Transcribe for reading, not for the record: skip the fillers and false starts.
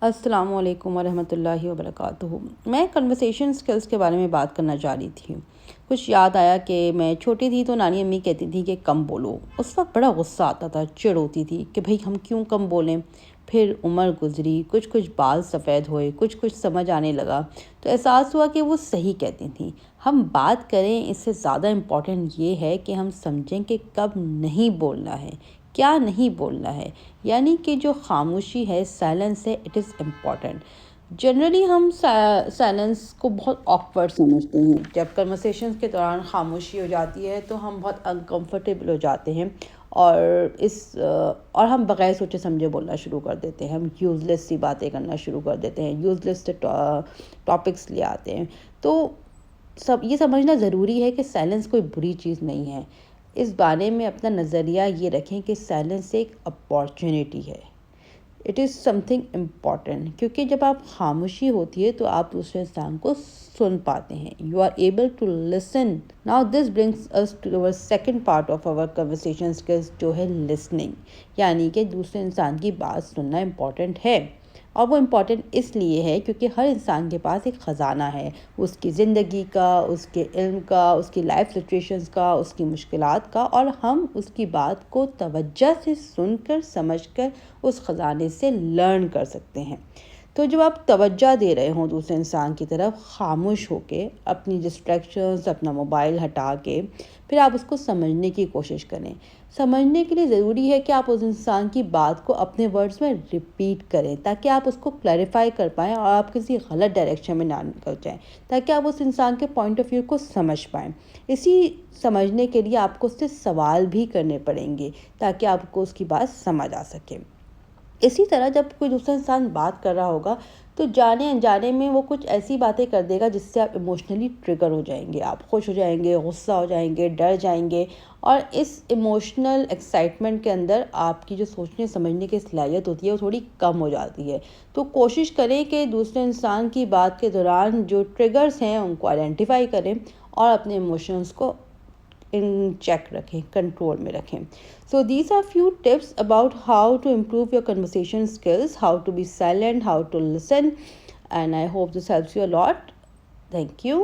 السلام علیکم ورحمۃ اللہ وبرکاتہ۔ میں کنورسیشن سکلز کے بارے میں بات کرنا چاہ رہی تھی۔ کچھ یاد آیا کہ میں چھوٹی تھی تو نانی امی کہتی تھی کہ کم بولو۔ اس وقت بڑا غصہ آتا تھا، چڑ ہوتی تھی کہ بھئی ہم کیوں کم بولیں۔ پھر عمر گزری، کچھ بال سفید ہوئے، کچھ سمجھ آنے لگا تو احساس ہوا کہ وہ صحیح کہتی تھیں۔ ہم بات کریں، اس سے زیادہ امپورٹنٹ یہ ہے کہ ہم سمجھیں کہ کب نہیں بولنا ہے، کیا نہیں بولنا ہے، یعنی کہ جو خاموشی ہے، سائلنس ہے، اٹ از امپورٹنٹ۔ جنرلی ہم سائلنس کو بہت آکورڈ سمجھتے ہیں۔ جب کنورسیشنز کے دوران خاموشی ہو جاتی ہے تو ہم بہت انکمفرٹیبل ہو جاتے ہیں اور ہم بغیر سوچے سمجھے بولنا شروع کر دیتے ہیں۔ ہم یوزلیس سی باتیں کرنا شروع کر دیتے ہیں، یوزلیس ٹاپکس لے آتے ہیں۔ تو یہ سمجھنا ضروری ہے کہ سائلنس کوئی بری چیز نہیں ہے۔ اس بارے میں اپنا نظریہ یہ رکھیں کہ سائلنس ایک اپارچونیٹی ہے، it is some thing important, کیونکہ جب آپ خاموشی ہوتی ہے تو آپ دوسرے انسان کو سن پاتے ہیں، you are able to listen. Now this brings us to our second part of our conversation skills، جو ہے لسننگ، یعنی کہ دوسرے انسان کی بات سننا امپورٹنٹ ہے۔ اور وہ امپورٹنٹ اس لیے ہے کیونکہ ہر انسان کے پاس ایک خزانہ ہے، اس کی زندگی کا، اس کے علم کا، اس کی لائف سچویشنز کا، اس کی مشکلات کا، اور ہم اس کی بات کو توجہ سے سن کر، سمجھ کر اس خزانے سے لرن کر سکتے ہیں۔ تو جب آپ توجہ دے رہے ہوں دوسرے انسان کی طرف، خاموش ہو کے، اپنی ڈسٹریکشنز، اپنا موبائل ہٹا کے، پھر آپ اس کو سمجھنے کی کوشش کریں۔ سمجھنے کے لیے ضروری ہے کہ آپ اس انسان کی بات کو اپنے ورڈز میں ریپیٹ کریں تاکہ آپ اس کو کلیریفائی کر پائیں اور آپ کسی غلط ڈائریکشن میں نہ نکل جائیں، تاکہ آپ اس انسان کے پوائنٹ آف ویو کو سمجھ پائیں۔ اسی سمجھنے کے لیے آپ کو اس سے سوال بھی کرنے پڑیں گے تاکہ آپ کو اس کی بات سمجھ آ سکے۔ اسی طرح جب کوئی دوسرا انسان بات کر رہا ہوگا تو جانے انجانے میں وہ کچھ ایسی باتیں کر دے گا جس سے آپ ایموشنلی ٹریگر ہو جائیں گے، آپ خوش ہو جائیں گے، غصہ ہو جائیں گے، ڈر جائیں گے، اور اس ایموشنل ایکسائٹمنٹ کے اندر آپ کی جو سوچنے سمجھنے کی صلاحیت ہوتی ہے وہ تھوڑی کم ہو جاتی ہے۔ تو کوشش کریں کہ دوسرے انسان کی بات کے دوران جو ٹریگرز ہیں ان کو آئیڈینٹیفائی کریں اور اپنے ایموشنز کو ان چیک رکھیں، کنٹرول میں رکھیں۔ So these are few tips about how to improve your conversation skills, how to be silent, how to listen, and I hope this helps you a lot. Thank you.